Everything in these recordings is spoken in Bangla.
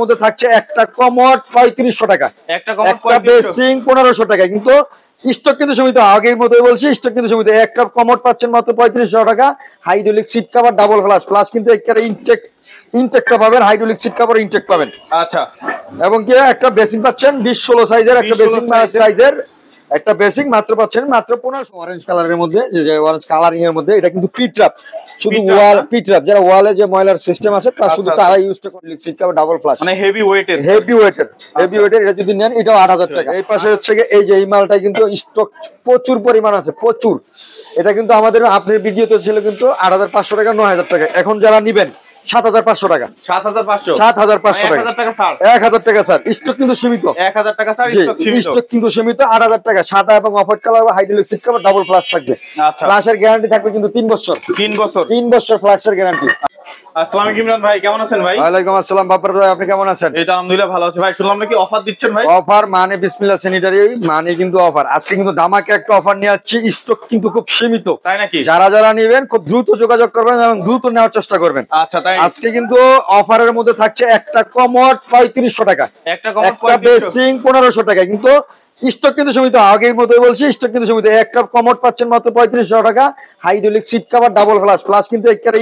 মধ্যে থাকছে একটা কমোড 3500 টাকা, একটা কমোড একটা বেসিং 1500 টাকা। কিন্তু স্টক কিন্তু সীমিত, আগের মতোই বলছি, স্টক কিন্তু সীমিত। একটা কমোড পাচ্ছেন মাত্র 3500 টাকা, hydraulic seat cover, double flush, flush কিন্তু একেবারে ইনটেকটা পাবেন, হাইড্রোলিক সিট কভার ইনটেক পাবেন। আচ্ছা, এবং কি একটা বেসিং পাচ্ছেন 20-16 সাইজের, একটা বেসিং সাইজের একটা বেসিং মাত্র পাচ্ছেন মাত্র 1500। অরেঞ্জ কালারের মধ্যে, যে অরেঞ্জ কালারিং এর মধ্যে, এটা কিন্তু পিট্রাপ, শুধু ওয়াল পিট্রাপ, যারা ওয়ালে যে ময়লার সিস্টেম আছে তার শুধু তারা ইউজ করে সিট কভার ডাবল ফ্লাশ, মানে হেভি ওয়েটের, এটা যদি নেন এটাও 8000 টাকা। এই পাশে হচ্ছে এই যে এই মালটা কিন্তু স্টক প্রচুর পরিমাণ আছে, প্রচুর। এটা কিন্তু আমাদের আপনার ভিডিওতে ছিল কিন্তু 8500 টাকা, 9000 টাকা। এখন যারা নিবেন 7500 টাকা, 7500 টাকা, 1000 টাকা স্যার। স্টক কিন্তু সীমিত, 1000 টাকা স্যার, স্টক কিন্তু সীমিত, 8000 টাকা। সাদা এবং অফ হোয়াইট কালার বা hydraulic seat cover, double flush থাকবে। আচ্ছা, ফ্লাশের গ্যারান্টি থাকবে কিন্তু 3 বছর, 3 বছর ফ্লাশের গ্যারান্টি। আসসালামু আলাইকুম ইমরান ভাই, কেমন আছেন ভাই? ওয়ালাইকুম আসসালাম বাপ্পার ভাই, আপনি কেমন আছেন? এই তো আলহামদুলিল্লাহ ভালো আছি ভাই। শুনলাম নাকি অফার দিচ্ছেন ভাই? অফার মানে বিসমিল্লাহ স্যানিটারি, মানে কিন্তু অফার। আজকে কিন্তু ধামাকা একটা অফার নিয়ে আসছি, স্টক কিন্তু খুব সীমিত, তাই নাকি? যারা নেবেন খুব দ্রুত যোগাযোগ করবেন এবং দ্রুত নেওয়ার চেষ্টা করবেন। আচ্ছা, তাই আজকে কিন্তু অফারের মধ্যে থাকছে একটা কমোড 3500 টাকা, একটা বেসিং 1500 টাকা। কিন্তু স্টক কিন্তু সীমিত, আগের মতোই বলছি, স্টক কিন্তু সীমিত। একটা কমোড পাচ্ছেন মাত্র 3500 টাকা, hydraulic seat cover, double flush, flush কিন্তু একেবারে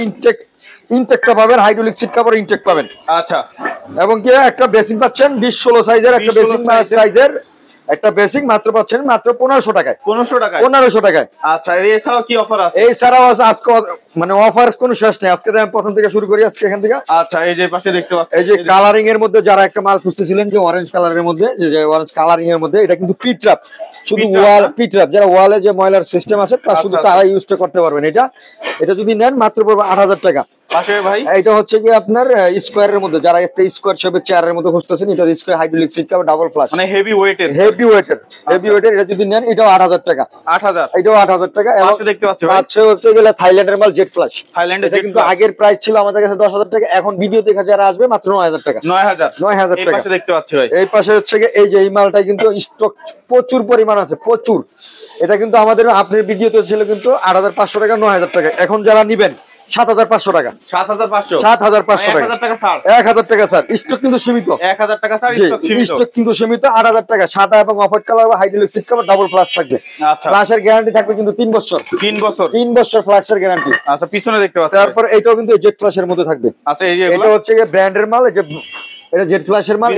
ইনটেকটা পাবেন, হাইড্রোলিক সিট কভার ইনটেক পাবেন। আচ্ছা, এবং কি একটা বেসিং পাচ্ছেন 20-16 সাইজের, একটা বেসিং সাইজের একটা বেসিং মাত্র পাচ্ছেন মাত্র 1500 টাকায়, 1500 টাকায়। আচ্ছা, এছাড়াও কি অফার আছে? এছাড়াও আজকে মানে অফার কোনো শেষ নেই। আজকে আমি প্রথম থেকে শুরু করি, আজকে এখান থেকে। আচ্ছা, এই যে পাশে দেখতে পাচ্ছেন, এই যে কালারিং এর মধ্যে যারা একটা মাল খুঁজতেছিলেন, যে অরেঞ্জ কালারের মধ্যে, যে অরেঞ্জ কালারিং এর মধ্যে, এটা কিন্তু পিট্রাপ, শুধু ওয়াল পিট্রাপ, যারা ওয়ালে যে ময়লার সিস্টেম আছে তার শুধু তারা ইউজ করতে পারবেন। এটা যদি নেন মাত্র পড়বে 8000 টাকা। পাশে ভাই এটা হচ্ছে কি আপনার স্কয়ারের মধ্যে, যারা একটা স্কয়ার শেপের চেয়ারের মধ্যে খুঁজতেছেন, এটা square hydraulic seat cover, double flush, মানে হেভি ওয়েটের, এটা যদি নেন এটাও 8000 টাকা, 8000, এটাও 8000 টাকা। এবং দেখতে পাচ্ছেন পাচ্ছে হচ্ছে গেলে থাইল্যান্ডের মাল জেট ফ্লাশ, থাইল্যান্ডের, এটা কিন্তু আগের প্রাইস ছিল আমাদের কাছে 10000 টাকা, এখন ভিডিও দেখা যারা আসবে মাত্র 9000 টাকা, 9000 টাকা। এই পাশে দেখতে পাচ্ছি ভাই, এই পাশে হচ্ছে এই যে এই মালটা কিন্তু স্টক প্রচুর পরিমাণ আছে, প্রচুর। এটা কিন্তু আমাদের আপনার ভিডিওতে ছিল কিন্তু 8500 টাকা, 9000 টাকা। এখন যারা নিবেন 7500 টাকা, 7500 টাকা, 1000 টাকা স্যার। স্টক কিন্তু সীমিত, 1000 টাকা স্যার, স্টক কিন্তু সীমিত, 8000 টাকা। সাদা এবং অফ হোয়াইট কালার বা hydraulic seat cover, double flush থাকবে। আচ্ছা, ফ্লাশের গ্যারান্টি থাকবে কিন্তু 3 বছর, 3 বছর ফ্লাশের গ্যারান্টি। আচ্ছা, পিছনে দেখতে পাচ্ছেন, তারপর এটাও কিন্তু জেট ফ্লাশের মধ্যে থাকবে। আচ্ছা, এটা হচ্ছে ব্র্যান্ডের মাল, এই যে এটা জেট ফ্ল্যাশের মাল।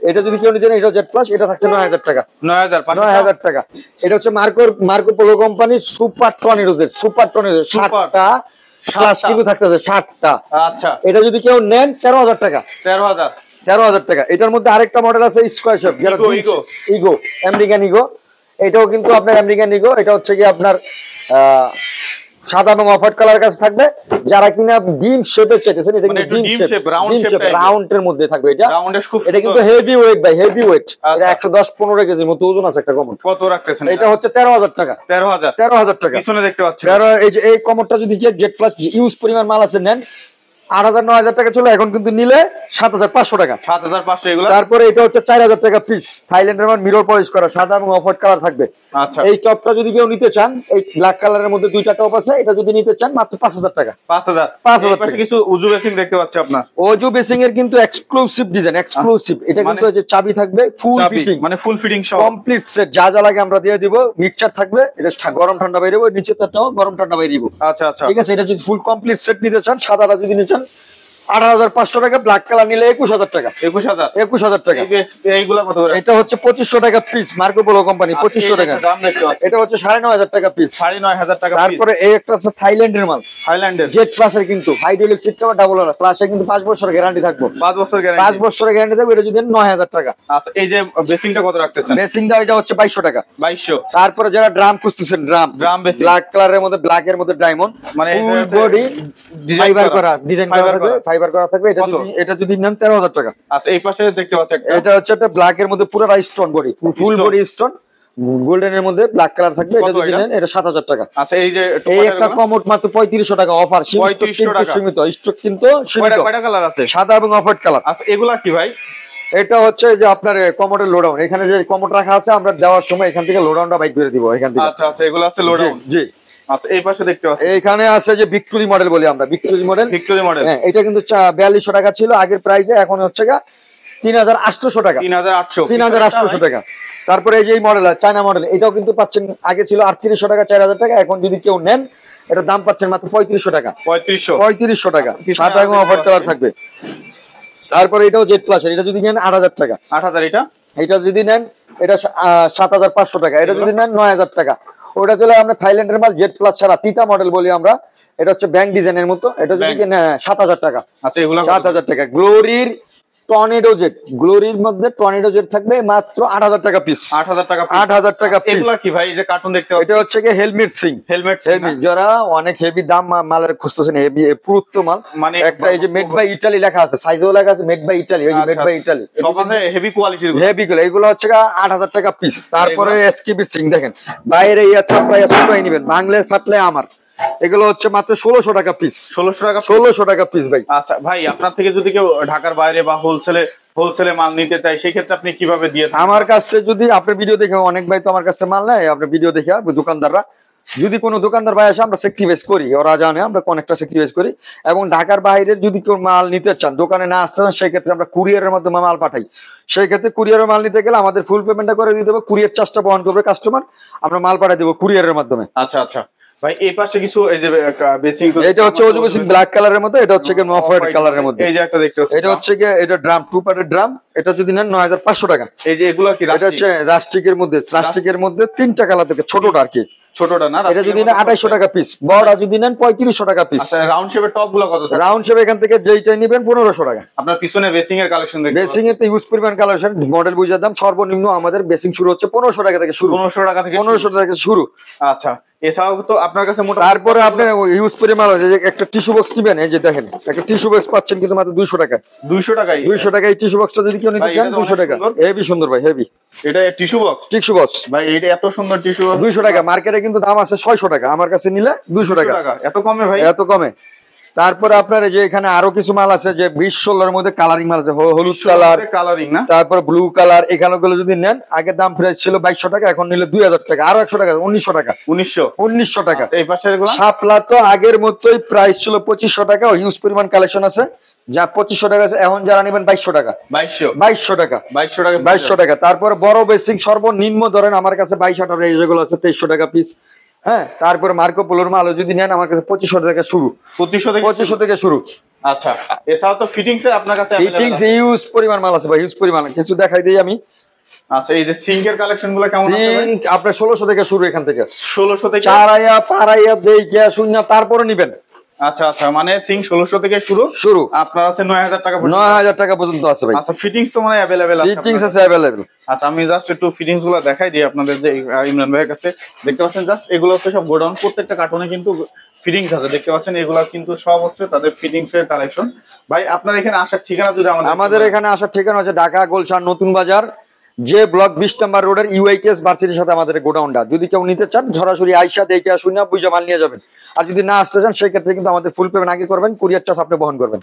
এটা যদি কেউ নিতে, এটা জেট ফ্ল্যাশ, এটা থাকছে 9000 টাকা, 9000 টাকা। এটা হচ্ছে Marco Polo company super tornado, super tornado 60টা ফ্ল্যাশ কিন্তু থাকতেছে, 60টা। আচ্ছা, এটা যদি কেউ নেন 13000 টাকা, 13000 টাকা। এটার মধ্যে আরেকটা মডেল আছে স্কয়ার শেপ, যারা ইগো, আমেরিকান ইগো, এটাও কিন্তু আপনার আমেরিকান ইগো। এটা হচ্ছে কি আপনার সাদা এবং অফ হোয়াইট কালার কাছে থাকবে। যারা কিনা ডিম শেপে চাইতেছেন, এটা কিন্তু ডিম শেপ, রাউন্ডের মধ্যে থাকবে। এটা কিন্তু হেভি ওয়েট ভাই, হেভি ওয়েট। এটা 110-15 কেজির মতো ওজন আছে একটা কমোড। কত রাখতেছেন? এটা হচ্ছে 13000 টাকা, 13000 টাকা। পিছনে দেখতে পাচ্ছেন, এই যে এই কমোডটা যদি জেট ফ্লাশ ইউজ পরিমাণ মাল আছে নেন 8000-9000 টাকা চলে। এখন কিন্তু নিলে 7500 টাকা, 7500 এগুলো। তারপরে এটা হচ্ছে 4000 টাকা পিস, থাইল্যান্ডের মাল, মিরর পলিশ করা, সাদা এবং অফ হোয়াইট কালার থাকবে। আচ্ছা, এই টপটা যদি কেউ নিতে চান, এই ব্ল্যাক কালারের মধ্যে দুইটা টপ আছে, এটা যদি নিতে চান মাত্র 5000 টাকা, 5000 টাকা। কিছু উজু বেসিং দেখতে পাচ্ছি আপনার, ওজু বেসিং এর কিন্তু এক্সক্লুসিভ ডিজাইন, এক্সক্লুসিভ। এটা কিন্তু যে চাবি থাকবে ফুল ফিটিং, মানে ফুল ফিটিং সহ কমপ্লিট সেট, যা যা লাগে আমরা দিয়ে দিব। মিক্সচার থাকবে, এটা গরম ঠান্ডা বাইরে হবে, নিচে তারটাও গরম ঠান্ডা বাইরে দিব। আচ্ছা আচ্ছা, ঠিক আছে। এটা যদি ফুল কমপ্লিট সেট নিতে চান, সাদাটা যদি নিতে চান 18500 টাকা, ব্ল্যাক কালার নিলে 21000 টাকা, 21000 টাকা। এইগুলা কত করে? এটা হচ্ছে 2500 টাকা পিস, মার্কো পোলো কোম্পানি, 2500 টাকা। এটা হচ্ছে 9500 টাকা পিস, 9500 টাকা। তারপরে এই একটা আছে থাইল্যান্ডের মাল, থাইল্যান্ডের জেট ফ্ল্যাশের, কিন্তু হাইড্রোলিক সিট কভার, ডাবল ফ্ল্যাশে কিন্তু 5 বছরের গ্যারান্টি থাকবে, 5 বছরের গ্যারান্টি থাকবে। এটা যদি 9000 টাকা। আচ্ছা, এই যে বেসিংটা কত রাখতেছেন? বেসিংটা এটা হচ্ছে 2200 টাকা, 2200। তারপরে যারা ড্রাম খুঁজতেছেন, ড্রাম বেসিং, ব্ল্যাক কালারের মধ্যে, ব্ল্যাক এর মধ্যে ডায়মন্ড, মানে ফুল বডি ফাইবার করা, ডিজাইন করা থাকবে, ফাইবার করা থাকবে। এটা যদি নেন 13000 টাকা। আচ্ছা, এই পাশে দেখতে পাচ্ছেন, এটা হচ্ছে একটা ব্ল্যাক এর মধ্যে পুরো stone body, full body stone, golden এর মধ্যে ব্ল্যাক কালার থাকবে। এটা যদি নেন এটা 7000 টাকা। আচ্ছা, এই যে এই একটা কমোড মাত্র 3500 টাকা অফার, সীমিত, স্টক কিন্তু সীমিত। কয়টা কালার আছে? সাদা এবং অফ হোয়াইট কালার। আচ্ছা, এগুলা কি ভাই? এটা হচ্ছে যে আপনার কমোডের লোডাউন, এখানে যে কমোড রাখা আছে, আমরা দেওয়ার সময় এখান থেকে লোডাউনটা বাইক করে দিব এখান থেকে। আচ্ছা আচ্ছা, এগুলো আছে লোডাউন। জি, আচ্ছা এই পাশে দেখতে পাচ্ছি এখানে আছে যে ভিক্টোরি মডেল বলি আমরা, ভিক্টোরি মডেল। হ্যাঁ, এটা কিন্তু 4200 টাকা ছিল আগের প্রাইসে, এখন হচ্ছে 3800 টাকা, 3800 টাকা। তারপরে এই যে মডেল চায়না মডেল, এটাও কিন্তু পাচ্ছেন, আগে ছিল 3800 টাকা 4000 টাকা, এখন যদি কেউ নেন এটার দাম পাচ্ছেন মাত্র 3500 টাকা, 3500 টাকা, সাথে এখন অফার কালার থাকবে। তারপরে এটাও জেড প্লাস, এটা যদি নেন 8000 টাকা, 8000। এটা যদি নেন এটা 7500 টাকা, এটা যদি নেন 9000 টাকা। ওটা চলে আমরা থাইল্যান্ডের মাল, জেড প্লাস ছাড়া তিতা মডেল বলি আমরা, এটা হচ্ছে ব্যাংক ডিজাইনের মতো, এটা যদি 7000 টাকা। আচ্ছা এগুলো 7000 টাকা। গ্লোরির টর্নেডো জেট, গ্লোরির মধ্যে টর্নেডো জেট থাকবে মাত্র 8000 টাকা পিস, 8000 টাকা, 8000 টাকা পিস। এগুলা কি ভাই? এই যে কার্টুন দেখতে পাচ্ছি, এটা হচ্ছে কি হেলমেট সিং, হেলমেট যারা অনেক হেভি দাম মালের খুঁজতেছেন, হেভি পুরুত্ব মাল, মানে একটা এই যে মেড বাই ইটালি লেখা আছে, সাইজও লেখা আছে মেড বাই ইটালি, এই যে মেড বাই ইটালি, সব আছে হেভি কোয়ালিটির, হেভি গুলো, এগুলো হচ্ছে 8000 টাকা পিস। তারপরে এসকেবি সিং দেখেন, বাইরে ইয়া ছাপড়া ইয়া ছোটই নেবেন, বাংলায় ফাটলে আমার, এগুলো হচ্ছে মাত্র 1600 টাকা পিস, 1600 টাকা পিস ভাই। আচ্ছা ভাই, আপনার থেকে যদি কেউ ঢাকার বাইরে বা হোলসেলে মাল নিতে চাই, সেই ক্ষেত্রে আপনি কিভাবে দিয়ে থাকেন? আমার কাছে যদি আপনি ভিডিও দেখে, অনেক ভাই তো আমার কাছে মাল নেয়, আপনি ভিডিও দেখে দোকানদাররা, যদি কোনো দোকানদার ভাই আসে আমরা সেক্রিফাইস করি, ওরা জানে আমরা অনেকটা সেক্রিফাইস করি। এবং ঢাকার বাইরের যদি কেউ মাল নিতে চান, দোকানে না আসতে চান, সেই ক্ষেত্রে আমরা কুরিয়ারের মাধ্যমে মাল পাঠাই। সেই ক্ষেত্রে কুরিয়ারের মাল নিতে গেলে আমাদের ফুল পেমেন্টটা করে দিয়ে দেবো, কুরিয়ার চার্জটা বহন করবে কাস্টমার, আমরা মাল পাঠিয়ে দেবো কুরিয়ারের মাধ্যমে। আচ্ছা আচ্ছা ভাই, এই পাশে কিছু এই যে বেসিং, এটা হচ্ছে ওজু বেসিং ব্ল্যাক কালারের মধ্যে, এটা হচ্ছে কি অফ হোয়াইট কালারের মধ্যে, এই যে একটা দেখতে পাচ্ছি, এটা হচ্ছে কি এটা ড্রাম, 2 পার্টের ড্রাম, এটা যদি নেন 9500 টাকা। এই যে এগুলো কি এটা হচ্ছে রাস্টিকের মধ্যে 3টা কালার থাকে, ছোটটা আর কি, ছোটটা না, এটা যদি নেন 2800 টাকা পিস, বড়টা যদি নেন 3500 টাকা পিস। আচ্ছা রাউন্ড শেপের টপ গুলো কত থাকে? রাউন্ড শেপ এখান থেকে যেইটা নেবেন 1500 টাকা। আপনার পিছনে বেসিং এর কালেকশন দেখতে, বেসিং এর তো ইউজ পরিমাণ কালেকশন, মডেল বুঝার দাম সর্বনিম্ন আমাদের বেসিং শুরু হচ্ছে 1500 টাকা থেকে শুরু, 1500 টাকা থেকে 1500 টাকা থেকে শুরু। আচ্ছা, এছাড়াও তো আপনার কাছে মোটা, তারপরে আপনি ইউজ পরিমাণ একটা টিস্যু বক্স নেবেন, এই যে দেখেন একটা টিস্যু বক্স পাচ্ছেন কিন্তু মাত্র 200 টাকা, 200 টাকায়, 200 টাকা এই টিস্যু বক্সটা যদি কেউ নিতে চান 200 টাকা। হেভি সুন্দর ভাই, হেভি এটা টিস্যু বক্স ভাই, এটা এত সুন্দর টিস্যু বক্স 200 টাকা। মার্কেটে কিন্তু দাম আছে 600 টাকা, আমার কাছে নিলে 200 টাকা। এত কমে ভাই? এত কমে। তারপরে আপনার যে এখানে আরো কিছু মাল আছে, যে 20-16 মধ্যে কালারিং মাল আছে, হলুদ কালারিং না, তারপর ব্লু কালার, এখানে গুলো যদি নেন, আগে দাম প্রাইস ছিল 2200 টাকা, এখন নিলে 2000 টাকা, আরো 100 টাকা, 1900 টাকা, 1900 টাকা। এই পাশে এগুলো শাপলা তো আগের মতোই প্রাইস ছিল 2500 টাকা, হিউজ পরিমাণ কালেকশন আছে, যা 2500 টাকা আছে, এখন যারা নেবেন 2200 টাকা, 2200 টাকা, 2200 টাকা। তারপরে বড় বেসিং সর্বনিম্ন ধরেন আমার কাছে 22-18 এই যেগুলো আছে 2300 টাকা পিস। হ্যাঁ, তারপরে মার্কো পোলোর মাল যদি নেন আমার কাছে 2500 টাকা শুরু, 2500 থেকে শুরু। আচ্ছা, এছাড়া তো ফিটিংস এর আপনার কাছে ফিটিংস হিউজ পরিমাণ মাল আছে ভাই, হিউজ পরিমাণ, কিছু দেখাই দেই আমি। আচ্ছা, এই যে সিঙ্ক এর কালেকশন গুলো কেমন আছে ভাই? সিঙ্ক আপনার 1600 থেকে শুরু, এখান থেকে 1600 থেকে চারাইয়া পারাইয়া দেইয়া শূন্য, তারপরে নেবেন। আচ্ছা আচ্ছা, মানে সিঙ্ক 1600 থেকে শুরু, আপনার আছে 9000 টাকা পর্যন্ত, 9000 টাকা পর্যন্ত আছে ভাই। আচ্ছা, ফিটিংস তো মানে अवेलेबल আছে? ফিটিংস আছে अवेलेबल। আচ্ছা, আমি জাস্ট একটু ফিটিংস গুলো দেখাই দিই আপনাদের, যে ইমরান ভাইয়ের কাছে দেখতে পাচ্ছেন, জাস্ট এগুলো হচ্ছে সব গোডাউন, প্রত্যেকটা কার্টুনে কিন্তু ফিটিংস আছে দেখতে পাচ্ছেন, এগুলো কিন্তু সব হচ্ছে তাদের ফিটিংস এর কালেকশন। ভাই আপনার এখানে আসার ঠিকানা যদি আমাদের এখানে আসার ঠিকানা হচ্ছে ঢাকা গুলশান নতুন বাজার, যে ব্লক 20 নম্বর রোডের ইউআইটিএস ভার্সিটির সাথে আমাদের গোডাউনটা। যদি কেউ নিতে চান সরাসরি আইসা দেখে শুনে বুঝে মাল নিয়ে যাবেন, আর যদি না আসতে চান সেই ক্ষেত্রে কিন্তু আমাদের ফুল পেমেন্ট আগে করবেন, কুরিয়ার চার্জ আপনি বহন করবেন।